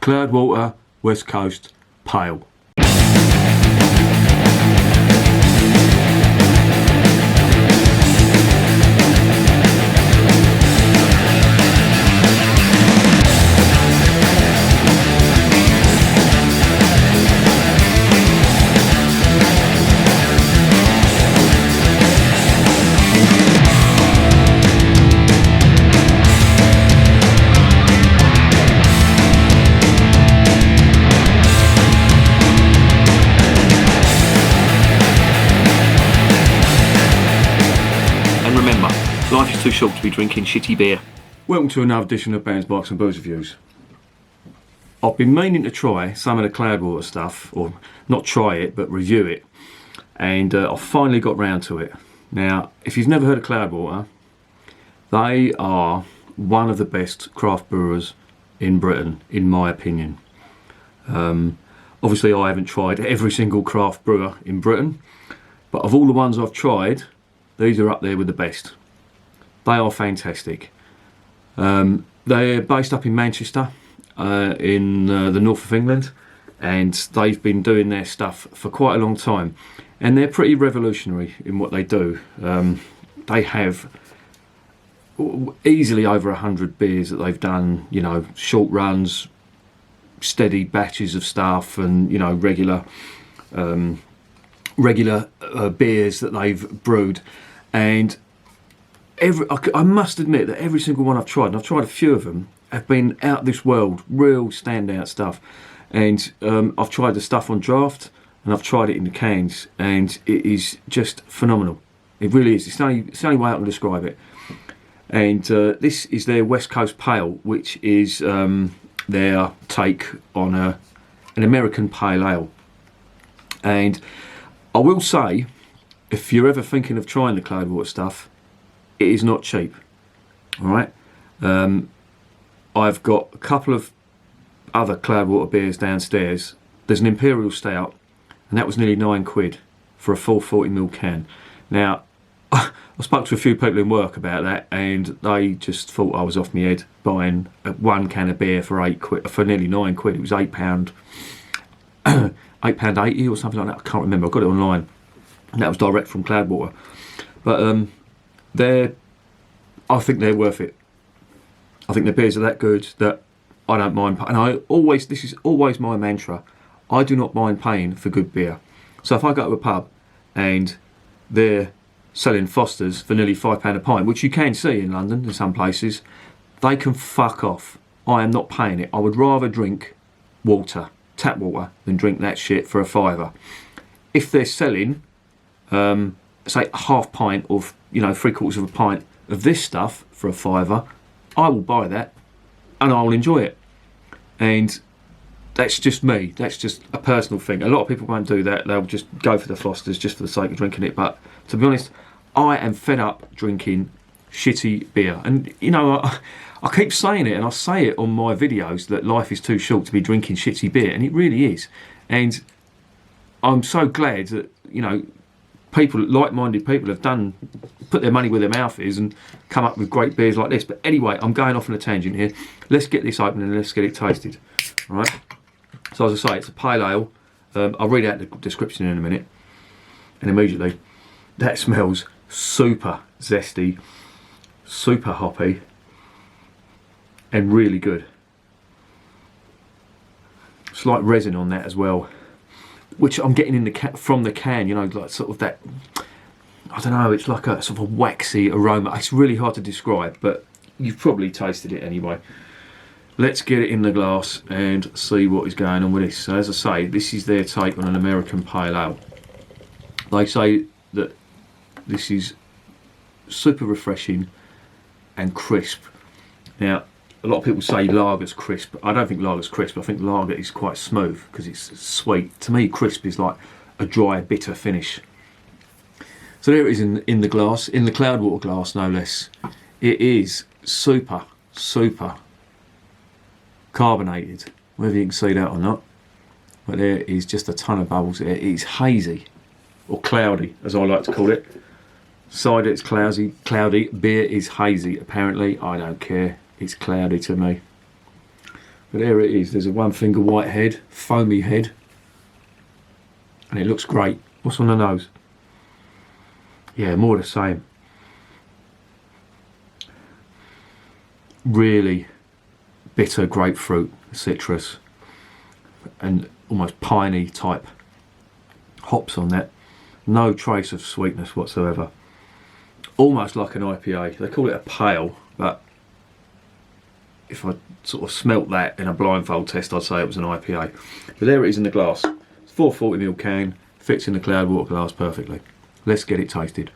Cloudwater West Coast Pale. Life is too short to be drinking shitty beer. Welcome to another edition of Bands, Bikes and Booze Reviews. I've been meaning to try some of the Cloudwater stuff, or not try it, but review it. And I've finally got round to it. Now, if you've never heard of Cloudwater, they are one of the best craft brewers in Britain, in my opinion. Obviously, I haven't tried every single craft brewer in Britain, but of all the ones I've tried, these are up there with the best. They are fantastic. They're based up in Manchester, in the north of England, and they've been doing their stuff for quite a long time. And they're pretty revolutionary in what they do. They have easily over 100 beers that they've done, you know, short runs, steady batches of stuff, and, you know, regular beers that they've brewed. And I must admit that every single one I've tried, and I've tried a few of them, have been out of this world, real standout stuff. And I've tried the stuff on draft, and I've tried it in the cans, and it is just phenomenal. It really is. It's the only way I can describe it. And this is their West Coast Pale, which is their take on an American Pale Ale. And I will say, if you're ever thinking of trying the Cloudwater stuff, it is not cheap. Alright? I've got a couple of other Cloudwater beers downstairs. There's an Imperial Stout, and that was nearly £9 for a full 40ml can. Now, I spoke to a few people in work about that, and they just thought I was off my head buying one can of beer for £8, for nearly £9. It was £8, £8.80 or something like that. I can't remember. I got it online. And that was direct from Cloudwater. But I think they're worth it. I think their beers are that good that I don't mind. And this is always my mantra. I do not mind paying for good beer. So if I go to a pub and they're selling Foster's for nearly £5 a pint, which you can see in London in some places, they can fuck off. I am not paying it. I would rather drink water, tap water, than drink that shit for a £5. If they're selling, say, a half pint of, you know, 3/4 of a pint of this stuff for a £5, I will buy that and I'll enjoy it. And that's just me. That's just a personal thing. A lot of people won't do that. They'll just go for the Foster's just for the sake of drinking it. But to be honest, I am fed up drinking shitty beer. And, you know, I keep saying it, and I say it on my videos, that life is too short to be drinking shitty beer. And it really is. And I'm so glad that, you know, people, like-minded people, have put their money where their mouth is and come up with great beers like this. But anyway, I'm going off on a tangent here. Let's get this open and let's get it tasted. All right. So as I say, it's a pale ale. I'll read out the description in a minute. And immediately, that smells super zesty, super hoppy, and really good. Slight resin on that as well, which I'm getting in from the can, you know, like sort of that, I don't know, it's like a sort of a waxy aroma. It's really hard to describe, but you've probably tasted it anyway. Let's get it in the glass and see what is going on with this. So as I say, this is their take on an American Pale Ale. They say that this is super refreshing and crisp. Now, a lot of people say lager's crisp. I don't think lager's crisp. I think lager is quite smooth because it's sweet. To me, crisp is like a dry, bitter finish. So there it is in the glass, in the Cloudwater glass, no less. It is super, super carbonated, whether you can see that or not. But there is just a ton of bubbles there. It is hazy, or cloudy, as I like to call it. Cider, it's cloudy. Beer is hazy, apparently. I don't care. It's cloudy to me. But there it is. There's a one finger white head, foamy head, and it looks great. What's on the nose? Yeah, more the same. Really bitter grapefruit, citrus, and almost piney type hops on that. No trace of sweetness whatsoever. Almost like an IPA. They call it a pale, but if I sort of smelt that in a blindfold test, I'd say it was an IPA. But there it is in the glass. It's 440ml can, fits in the Cloudwater glass perfectly. Let's get it tasted.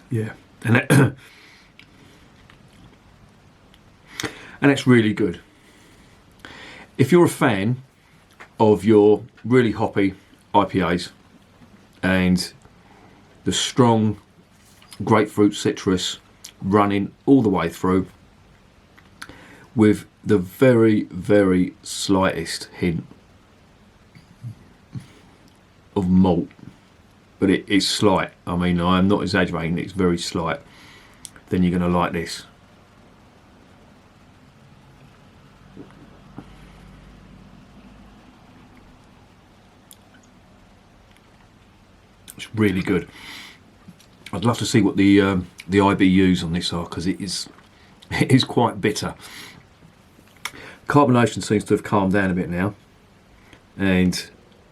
Yeah, and that, and it's really good. If you're a fan of your really hoppy IPAs and the strong grapefruit citrus running all the way through with the very, very slightest hint of malt, but it is slight. I mean, I'm not exaggerating, it's very slight. Then you're going to like this. It's really good. I'd love to see what the IBUs on this are, because it is quite bitter. Carbonation seems to have calmed down a bit now, and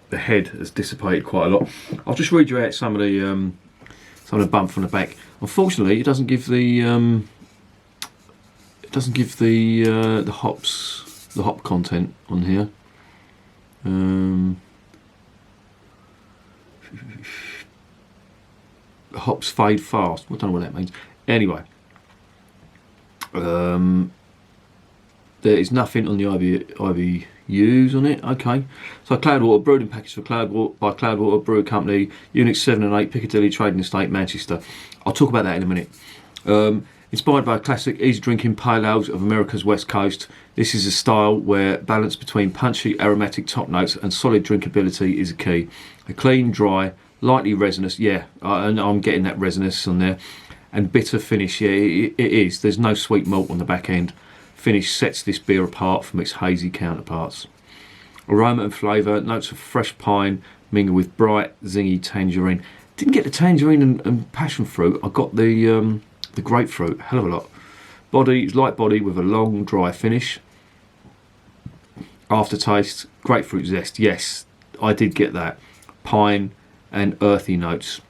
the head has dissipated quite a lot. I'll just read you out some of the bump from the back. Unfortunately, it doesn't give the hop content on here. Hops fade fast. I don't know what that means. Anyway, there is nothing on the IBUs on it. Okay, so Cloudwater, brewed and packaged for Cloudwater by Cloudwater Brewery Company, Units 7 and 8, Piccadilly Trading Estate, Manchester. I'll talk about that in a minute. Inspired by classic easy drinking pale ales of America's West Coast, this is a style where balance between punchy aromatic top notes and solid drinkability is a key. A clean, dry, lightly resinous, yeah, and I'm getting that resinous on there, and bitter finish, yeah, it is. There's no sweet malt on the back end. Finish sets this beer apart from its hazy counterparts. Aroma and flavour, notes of fresh pine mingled with bright, zingy tangerine. Didn't get the tangerine and passion fruit. I got the grapefruit, hell of a lot. Body, light body with a long, dry finish. Aftertaste, grapefruit zest. Yes, I did get that. Pine and earthy notes.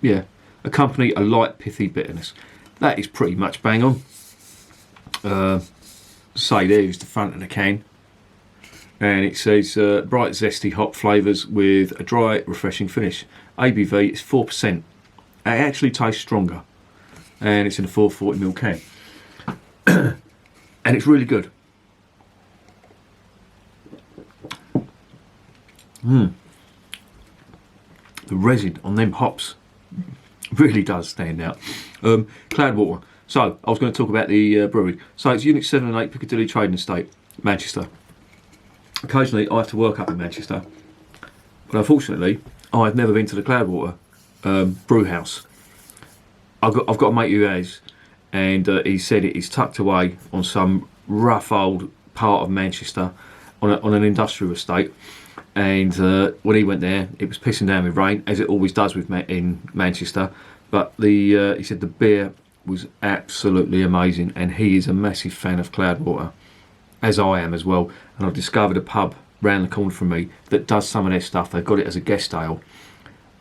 Yeah, accompany a light, pithy bitterness. That is pretty much bang on. Say there's the front of the can, and it says bright zesty hop flavours with a dry refreshing finish. ABV is 4%. It actually tastes stronger, and it's in a 440ml can. And it's really good. The resin on them hops really does stand out. Cloudwater. So, I was going to talk about the brewery. So, it's Unit 7 and 8, Piccadilly Trading Estate, Manchester. Occasionally, I have to work up in Manchester. But unfortunately, I've never been to the Cloudwater brew house. I've got a mate who has, and he said it is tucked away on some rough old part of Manchester on an industrial estate. And when he went there, it was pissing down with rain, as it always does in Manchester. But he said the beer was absolutely amazing, and he is a massive fan of Cloudwater, as I am as well. And I've discovered a pub round the corner from me that does some of their stuff. They've got it as a guest ale,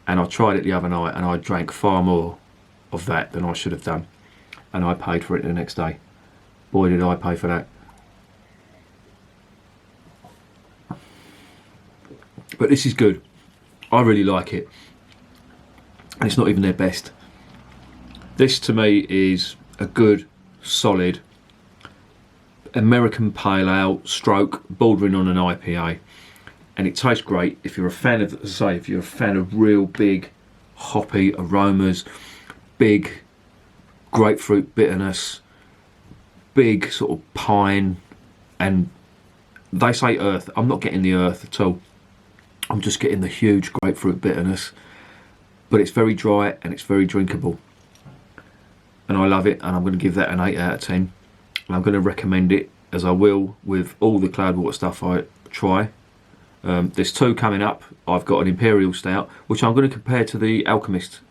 and I tried it the other night, and I drank far more of that than I should have done, and I paid for it the next day. Boy, did I pay for that. But this is good. I really like it, and it's not even their best. This to me is a good, solid American pale ale stroke bordering on an IPA, and it tastes great. If you're a fan of, as I say, if you're a fan of real big hoppy aromas, big grapefruit bitterness, big sort of pine, and they say earth. I'm not getting the earth at all. I'm just getting the huge grapefruit bitterness, but it's very dry and it's very drinkable. And I love it, and I'm going to give that an 8 out of 10. And I'm going to recommend it, as I will with all the Cloudwater stuff I try. There's 2 coming up. I've got an Imperial Stout, which I'm going to compare to the Alchemist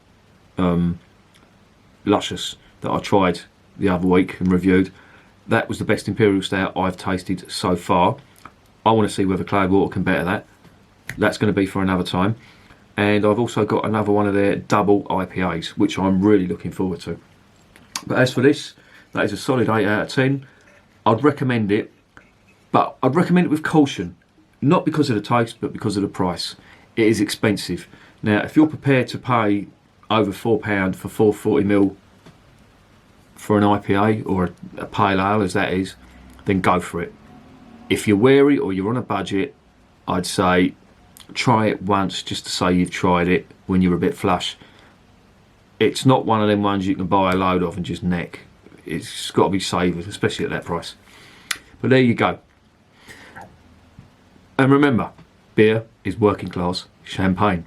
Luscious that I tried the other week and reviewed. That was the best Imperial Stout I've tasted so far. I want to see whether Cloudwater can better that. That's going to be for another time. And I've also got another one of their double IPAs, which I'm really looking forward to. But as for this, that is a solid 8 out of 10. I'd recommend it, but I'd recommend it with caution. Not because of the taste, but because of the price. It is expensive. Now, if you're prepared to pay over £4 for 440ml for an IPA, or a pale ale as that is, then go for it. If you're wary or you're on a budget, I'd say try it once just to say you've tried it when you're a bit flush. It's not one of them ones you can buy a load of and just neck. It's got to be savoured, especially at that price. But there you go. And remember, beer is working class champagne.